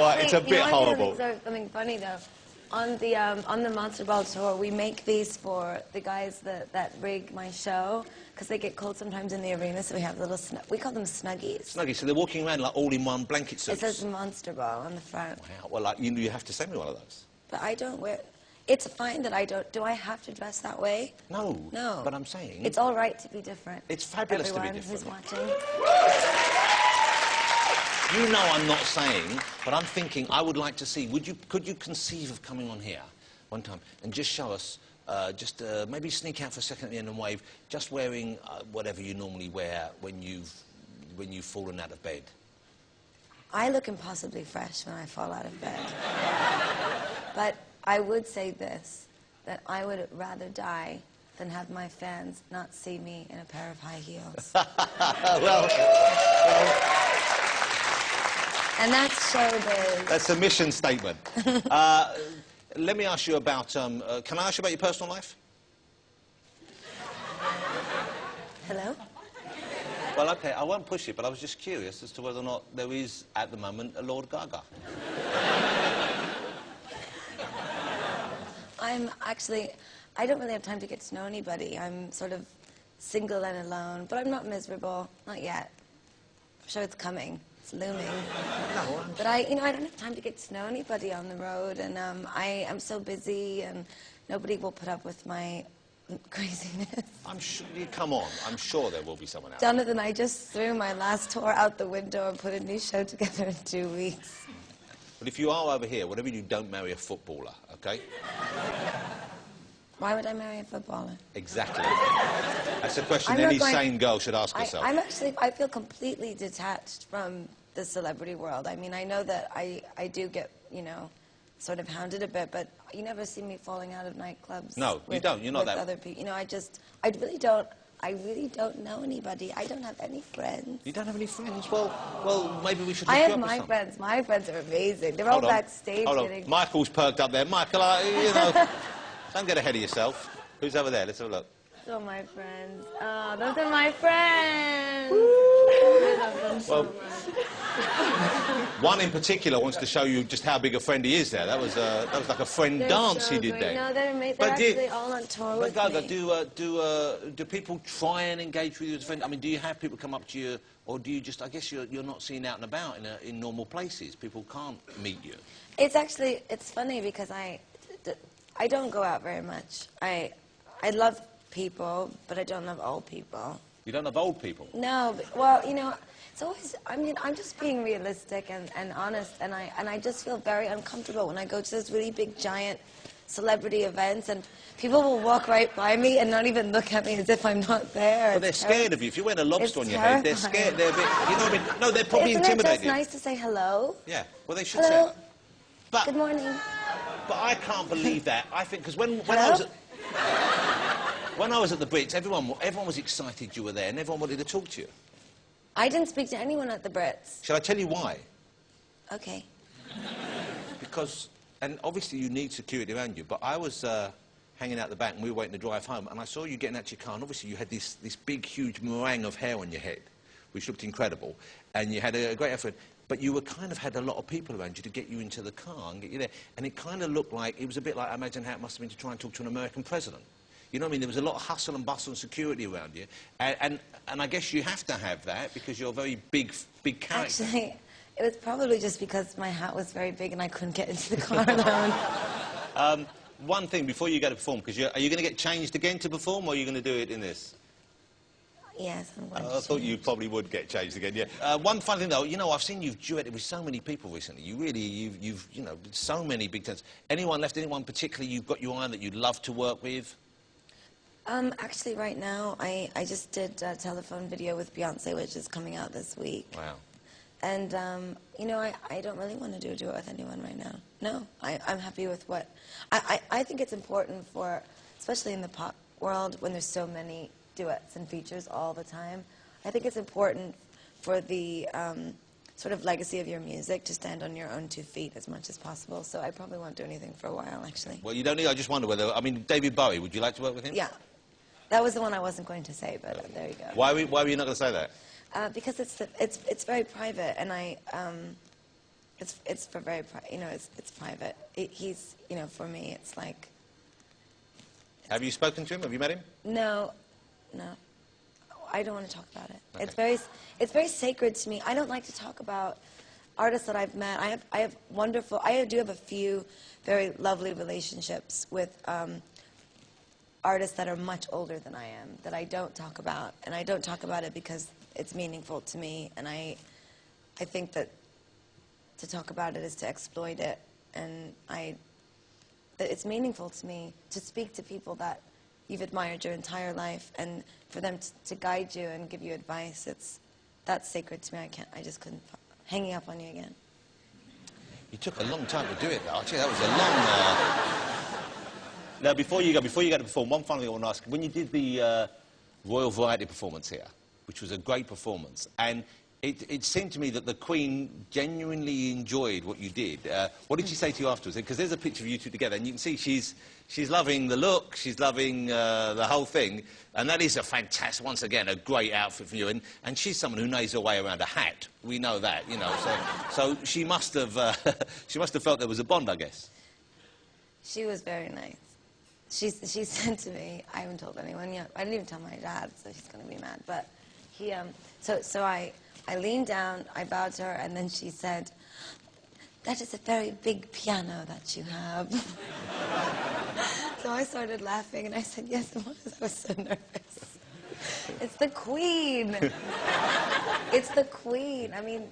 Actually, it's a bit horrible. Something funny though. On the Monster Ball tour, we make these for the guys that rig my show because they get cold sometimes in the arena. So we have little we call them snuggies. Snuggies. So they're walking around like all in one blanket suits. It says Monster Ball on the front. Wow. Well, like you have to send me one of those. But I don't wear. It's fine that I don't. Do I have to dress that way? No. No. But I'm saying it's all right to be different. It's fabulous Everyone to be different. Who's watching. You know I'm not saying, but I'm thinking I would like to see, could you conceive of coming on here one time and just show us, maybe sneak out for a second at the end and wave, just wearing whatever you normally wear when you've fallen out of bed? I look impossibly fresh when I fall out of bed. But I would say this, that I would rather die than have my fans not see me in a pair of high heels. well... And that's showbiz. That's a mission statement. Let me ask you about... can I ask you about your personal life? Hello? Well, OK, I won't push it, but I was just curious as to whether or not there is, at the moment, a Lord Gaga. I don't really have time to get to know anybody. I'm sort of single and alone, but I'm not miserable. Not yet. I'm sure it's coming. It's looming. No, but I don't have time to get to know anybody on the road, and I am so busy, and nobody will put up with my craziness. I'm sure, come on, I'm sure there will be someone else. Jonathan, I just threw my last tour out the window and put a new show together in 2 weeks. But if you are over here, whatever you do, don't marry a footballer, OK? Why would I marry a footballer? Exactly. That's a question any sane girl should ask herself. I feel completely detached from the celebrity world. I mean, I know that I do get, sort of hounded a bit, but you never see me falling out of nightclubs. No, you don't. You're not that. Other people. I really don't know anybody. I don't have any friends. You don't have any friends? Well, maybe we should. I have my friends. My friends are amazing. They're all backstage. Hold on. Michael's perked up there. Michael, don't get ahead of yourself. Who's over there? Let's have a look. Those are my friends. Oh, those are my friends. I love them so much. One in particular wants to show you just how big a friend he is there. That was like a friend dance he did there. No, they're actually all on tour with Gaga, me. do people try and engage with you as a friend? I mean, do you have people come up to you, or do you just? I guess you're not seen out and about in normal places. People can't meet you. It's funny because I don't go out very much. I love people, but I don't love old people. You don't love old people? No, well, it's always, I'm just being realistic and honest, and I just feel very uncomfortable when I go to those really big, giant celebrity events, and people will walk right by me and not even look at me as if I'm not there. Well, they're scared of you. If you're wearing a lobster on your head, they're scared. They're a bit, what I mean? No, they're probably intimidated. Isn't it just nice to say hello? Yeah, well, they should say that. But, good morning. But I can't believe that. I think, because when I was at the Brits, everyone was excited you were there, and everyone wanted to talk to you. I didn't speak to anyone at the Brits. Shall I tell you why? Okay. Because, and obviously you need security around you, but I was hanging out the back and we were waiting to drive home, and I saw you getting out your car, and obviously you had this big, huge meringue of hair on your head, which looked incredible, and you had a great effort, but you kind of had a lot of people around you to get you into the car and get you there, and it kind of looked like, it was a bit like, I imagine how it must have been to try and talk to an American president. You know what I mean? There was a lot of hustle and bustle and security around you. And I guess you have to have that because you're a very big character. Actually, it was probably just because my hat was very big and I couldn't get into the car alone. One thing before you go to perform, because are you going to get changed again to perform, or are you going to do it in this? Yes, I'm going to I thought you probably would get changed again, yeah. One fun thing, though, I've seen you've duetted with so many people recently. You've so many big talents. Anyone particularly you've got your eye on that you'd love to work with? Actually, right now, I just did a telephone video with Beyonce, which is coming out this week. Wow. And, I don't really want to do a duet with anyone right now. No, I'm happy with what... I think it's important for, especially in the pop world, when there's so many duets and features all the time, I think it's important for the sort of legacy of your music to stand on your own 2 feet as much as possible. So I probably won't do anything for a while, actually. Well, you don't need... I just wonder whether... I mean, David Bowie, would you like to work with him? Yeah. That was the one I wasn't going to say, but there you go. Why were you not going to say that? Because it's very private, and it's for it's private. He's, for me, it's like. Have you spoken to him? Have you met him? No. I don't want to talk about it. Okay. It's very sacred to me. I don't like to talk about artists that I've met. I do have a few very lovely relationships with artists that are much older than I am that I don't talk about, and I don't talk about it because it's meaningful to me, and I think that to talk about it is to exploit it, and that it's meaningful to me to speak to people that you've admired your entire life, and for them to guide you and give you advice. That's sacred to me. I just couldn't. Hanging up on you again. You took a long time to do it, though. Actually, that was a long. Now, before you go to perform, one final thing I want to ask: when you did the Royal Variety performance here, which was a great performance, and it seemed to me that the Queen genuinely enjoyed what you did. What did she say to you afterwards? Because there's a picture of you two together, and you can see she's loving the look, she's loving the whole thing, and that is a fantastic, once again, a great outfit for you. And she's someone who knows her way around a hat. We know that, So she must have felt there was a bond, I guess. She was very nice. She said to me, I haven't told anyone yet. I didn't even tell my dad, so he's going to be mad. But he, so I leaned down, I bowed to her, and then she said, "That is a very big piano that you have." So I started laughing, and I said, "Yes, it was." I was so nervous. It's the Queen. It's the Queen. I mean,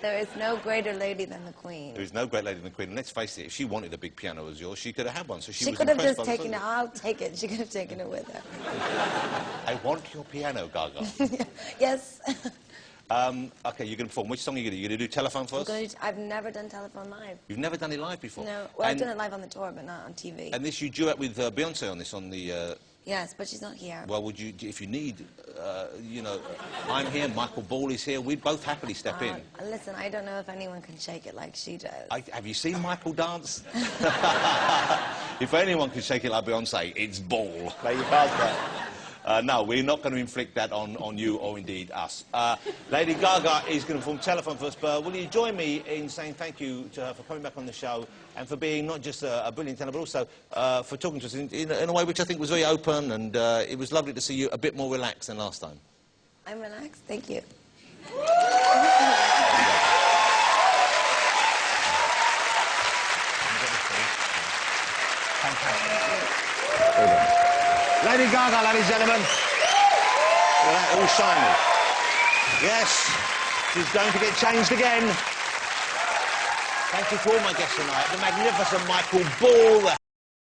there is no greater lady than the Queen. There is no great lady than the Queen. And let's face it, if she wanted a big piano as yours, she could have had one. So she was could have impressed just by the taken it. I'll take it. She could have taken it with her. I want your piano, Gaga. Yes. Okay, you're going to perform. Which song are you going to do? You're going to do Telephone first? I've never done Telephone live. You've never done it live before? No. Well, I've done it live on the tour, but not on TV. And this, you duet with Beyonce on this, on the... Yes, but she's not here. Well, would you, if you need, I'm here, Michael Ball is here, we'd both happily step in. Listen, I don't know if anyone can shake it like she does. Have you seen Michael dance? If anyone can shake it like Beyonce, it's Ball. Play your cards back. No, we're not going to inflict that on you or indeed us. Lady Gaga is going to perform Telephone first, but will you join me in saying thank you to her for coming back on the show and for being not just a brilliant tenor, but also for talking to us in a way which I think was very open, and it was lovely to see you a bit more relaxed than last time. I'm relaxed, thank you. Fantastic. Lady Gaga, ladies and gentlemen. Look at that, all shiny. Yes, she's going to get changed again. Thank you to all my guests tonight. The magnificent Michael Ball.